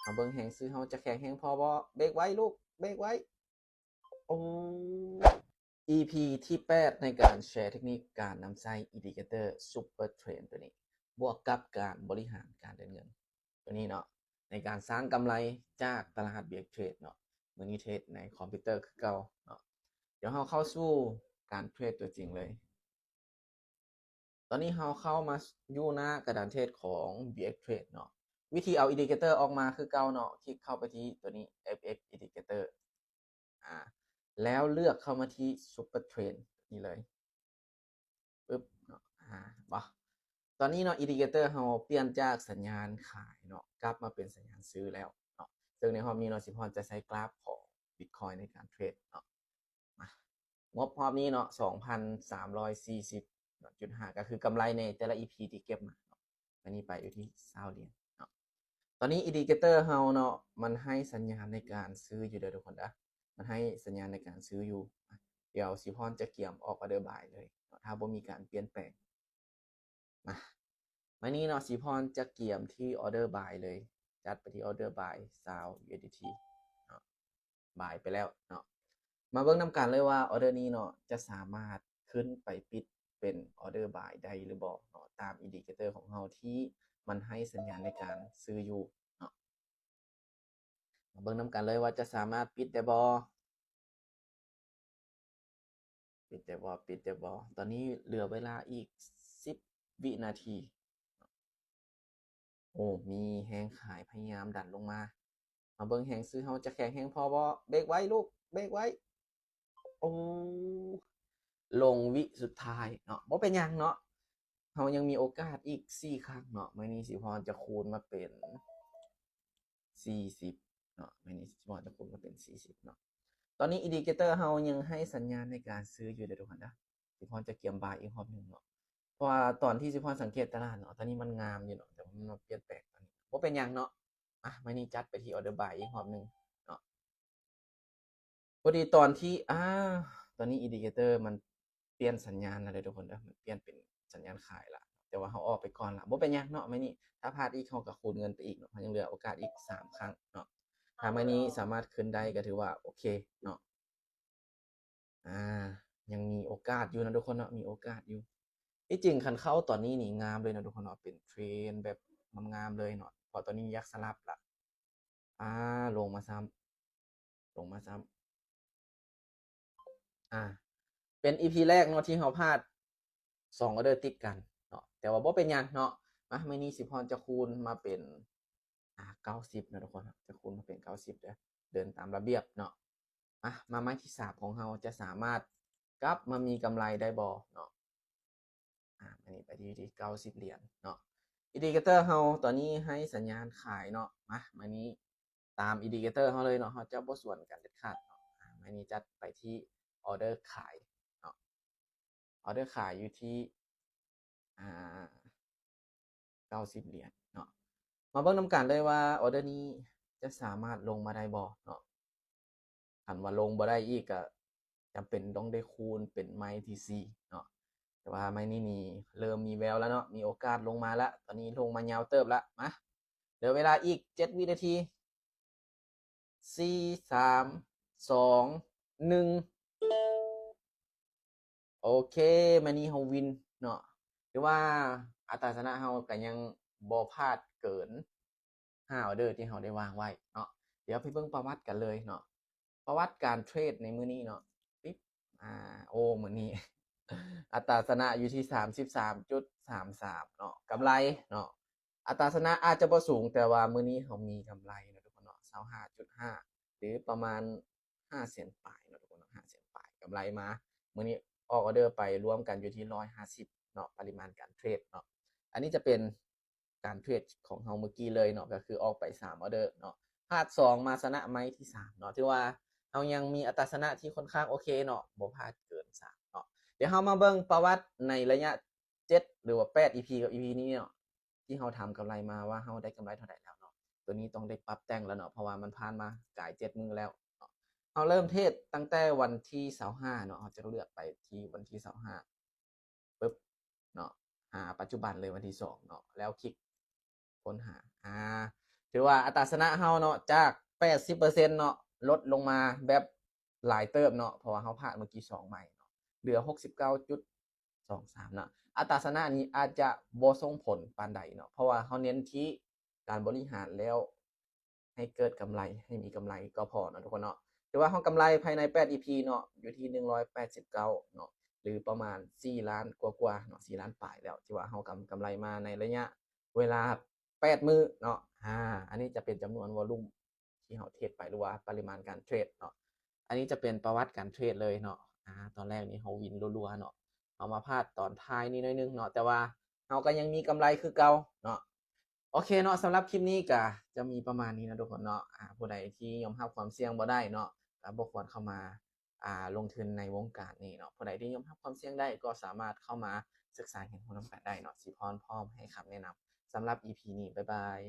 เอาเบิ่งแหงซื้อเฮาจะแข็งแหงพอบ่เบรกไว้ลูกเบรกไว้โอ้ EP ที่8ในการแชร์เทคนิคการนำใช้ Indicator Super Trend ตัวนี้บวกกับการบริหารการเดินเงินตัวนี้เนาะในการสร้างกำไรจากตลาดเบียร์เทรดเนาะมือนี้เทรดในคอมพิวเตอร์คือเก่าเนาะเดี๋ยวเราเข้าสู่การเทรดตัวจริงเลยตอนนี้เราเข้ามาอยู่หน้ากระดานเทรดของ BX Trade เนาะวิธีเอา Indicator ออกมาคือเก่าเนาะคลิกเข้าไปที่ตัวนี้ FX Indicator อ่าแล้วเลือกเข้ามาที่ Super Trend นี่เลยปึ๊บเนาะบ่ตอนนี้เนาะ Indicator เราเปลี่ยนจากสัญญาณขายเนาะกลับมาเป็นสัญญาณซื้อแล้วเนาะซึ่งในรอบนี้เนาะสิพรจะใช้กราฟของ Bitcoin ในการเทรดเนาะงบรอบนี้เนาะ 2,340.5 ก็คือกำไรในแต่ละ EP ที่เก็บมาเนาะอันนี้ไปอยู่ที่20เหรียญเนาะตอนนี้ Indicator เราเนาะมันให้สัญญาณในการซื้ออยู่เด้อทุกคนนะมันให้สัญญาณในการซื้ออยู่เดี๋ยวสิพรจะเกี่ยมออกออเดอร์บายเลยถ้าบ่มีการเปลี่ยนแปลงมานี้เนาะสิพรจะเกี่ยมที่ออเดอร์บายเลยจัดไปที่ออเดอร์บาย20 USDT เนาะบายไปแล้วเนาะมาเบิ่งนำกันเลยว่าออเดอร์นี้เนาะจะสามารถขึ้นไปปิดเป็นออเดอร์บายได้หรือบ่เนาะตามอินดิเคเตอร์ของเราที่มันให้สัญญาณในการซื้ออยู่เนาะมาเบิ่งนำกันเลยว่าจะสามารถปิดได้บ่ปิดได้บ่ปิดได้บ่ตอนนี้เหลือเวลาอีก10วินาทีโอ้มีแฮงขายพยายามดันลงมามาเบิ่งแฮงซื้อเฮาจะแข็งแฮงพอบ่เบรกไว้ลูกเบรกไว้โอ้ลงวิสุดท้ายเนาะบ่เป็นหยังเนาะเรายังมีโอกาสอีก4ครั้งเนาะมื้อนี้สิพรจะคูณมาเป็น40เนาะมื้อนี้สิพรจะคูณมาเป็น40เนาะตอนนี้อินดิเคเตอร์เรายังให้สัญญาณในการซื้ออยู่เด้อทุกคนนะสิพรจะเกี่ยมบายอีกรอบนึงเนาะเพราะว่าตอนที่สิพรสังเกตตลาดเนาะตอนนี้มันงามอยู่เนาะแต่มันมาเปลี่ยนแปลงตอนนี้บ่เป็นหยังเนาะมื้อนี้จัดไปที่ออร์เดอร์บายอีกรอบนึงเนาะพอดีตอนที่ตอนนี้อินดิเคเตอร์มันเปลี่ยนสัญญาณแล้วเด้อทุกคนเด้อมันเปลี่ยนเป็นสัญญาณขายละแต่ว่าเราออกไปก่อนละบ่เป็นหยังเนาะมื้อนี้ถ้าพลาดอีกเราก็คูณเงินไปอีกเนาะเรายังเหลือโอกาสอีก3ครั้งเนาะถ้ามื้อนี้สามารถขึ้นได้ก็ถือว่าโอเคเนาะอ่ายังมีโอกาสอยู่นะทุกคนเนาะมีโอกาสอยู่ที่จริงคันเข้าตอนนี้นี่งามเลยนะทุกคนเนาะเป็นเทรนแบบงามๆเลยเนาะพอตอนนี้ยักษ์สลับละอ่าลงมาซ้ำลงมาซ้ำเป็น EP แรกเนาะที่เราพลาด2ออเดอร์ติดกันเนาะแต่ว่าบ่เป็นหยังเนาะมื้อนี้สิพรจะคูณมาเป็น90นะทุกคนจะคูณมาเป็น90เด้อเดินตามระเบียบเนาะมาไม้ที่3ของเราจะสามารถกลับมามีกำไรได้บ่เนาะอันนี้ไปที่90เหรียญเนาะอินดิเคเตอร์เราตอนนี้ให้สัญญาณขายเนาะมื้อนี้ตามอินดิเคเตอร์เราเลยเนาะเราจะบ่สวนกันเด็ดขาดเนาะมื้อนี้จัดไปที่ออเดอร์ขายเนาะออเดอร์ขายอยู่ที่อ่า90เหรียญเนาะมาเบิ่งนำกันเลยว่าออเดอร์นี้จะสามารถลงมาได้บ่เนาะคันว่าลงบ่ได้อีกก็จำเป็นต้องได้คูณเป็นไม้ที่4เนาะแต่ว่าไม้นี้นี่เริ่มมีแววแล้วเนาะมีโอกาสลงมาแล้วตอนนี้ลงมายาวเติบแล้วเหลือเวลาอีก7วินาที4 3 2 1โอเคมื้อนี้เราวินเนาะหรือว่าอัตราชนะเราก็ยังบ่พลาดเกิน5ออเดอร์ที่เราได้วางไว้เนาะเดี๋ยวไปเบิ่งประวัติกันเลยเนาะประวัติการเทรดในมื้อนี้เนาะปิ๊บโอ้มื้อนี้อัตราชนะอยู่ที่33.33เนาะกำไรเนาะอัตราชนะอาจจะบ่สูงแต่ว่ามื้อนี้เรามีกำไรเนาะทุกคนเนาะ25.5หรือประมาณ5เซนต์ปลายเนาะทุกคนเนาะ5เซนต์ปลายกำไรมามื้อนี้ออกออเดอร์ไปรวมกันอยู่ที่150เนาะปริมาณการเทรดเนาะอันนี้จะเป็นการเทรดของเราเมื่อกี้เลยเนาะก็คือออกไป3ออเดอร์เนาะพลาด2มาชนะไม้ที่3เนาะถือว่าเรายังมีอัตราชนะที่ค่อนข้างโอเคเนาะบ่พลาดเกิน3เนาะเดี๋ยวเรามาเบิ่งประวัติในระยะ7หรือว่า8 EP กับ EP นี้เนาะที่เราทำกำไรมาว่าเราได้กำไรเท่าไหร่แล้วเนาะตัวนี้ต้องได้ปรับแต่งแล้วเนาะเพราะว่ามันผ่านมากาย7มื้อแล้วเนาะเราเริ่มเทรดตั้งแต่วันที่25เนาะเราจะเลือกไปที่วันที่25ปึ๊บเนาะปัจจุบันเลยวันที่2เนาะแล้วคลิกค้นหา ถือว่าอัตราชนะเฮาเนาะจาก 80%เนาะลดลงมาแบบหลายเติบเนาะเพราะว่าเฮาผ่านเมื่อกี้2ใหม่เนาะเหลือ 69.23 เนาะอัตราชนะนี้อาจจะบ่ส่งผลปานใดเนาะเพราะว่าเฮาเน้นที่การบริหารแล้วให้เกิดกำไรให้มีกำไรก็พอเนาะทุกคนเนาะถือว่าเฮากำไรภายใน8 EP เนาะอยู่ที่189เนาะหรือประมาณ4ล้านกว่าๆเนาะ4ล้านปลายแล้วที่ว่าเฮากำไรมาในระยะเวลา8มื้อเนาะอันนี้จะเป็นจำนวนวอลุ่มที่เฮาเทรดไปหรือว่าปริมาณการเทรดเนาะอันนี้จะเป็นประวัติการเทรดเลยเนาะตอนแรกนี่เฮาวินรัวๆเนาะเอามาพลาดตอนท้ายนิดหน่อยนึงเนาะแต่ว่าเฮาก็ยังมีกำไรคือเก่าเนาะโอเคเนาะสำหรับคลิปนี้ก็จะมีประมาณนี้นะทุกคนเนาะผู้ใดที่ยอมรับความเสี่ยงบ่ได้เนาะก็บ่ควรเข้ามาลงทุนในวงการนี้เนาะผู้ใดที่ยอมรับความเสี่ยงได้ก็สามารถเข้ามาศึกษาเรียนรู้นำกันได้เนาะสิพรพร้อมให้คำแนะนำสำหรับ EP นี้บ๊ายบาย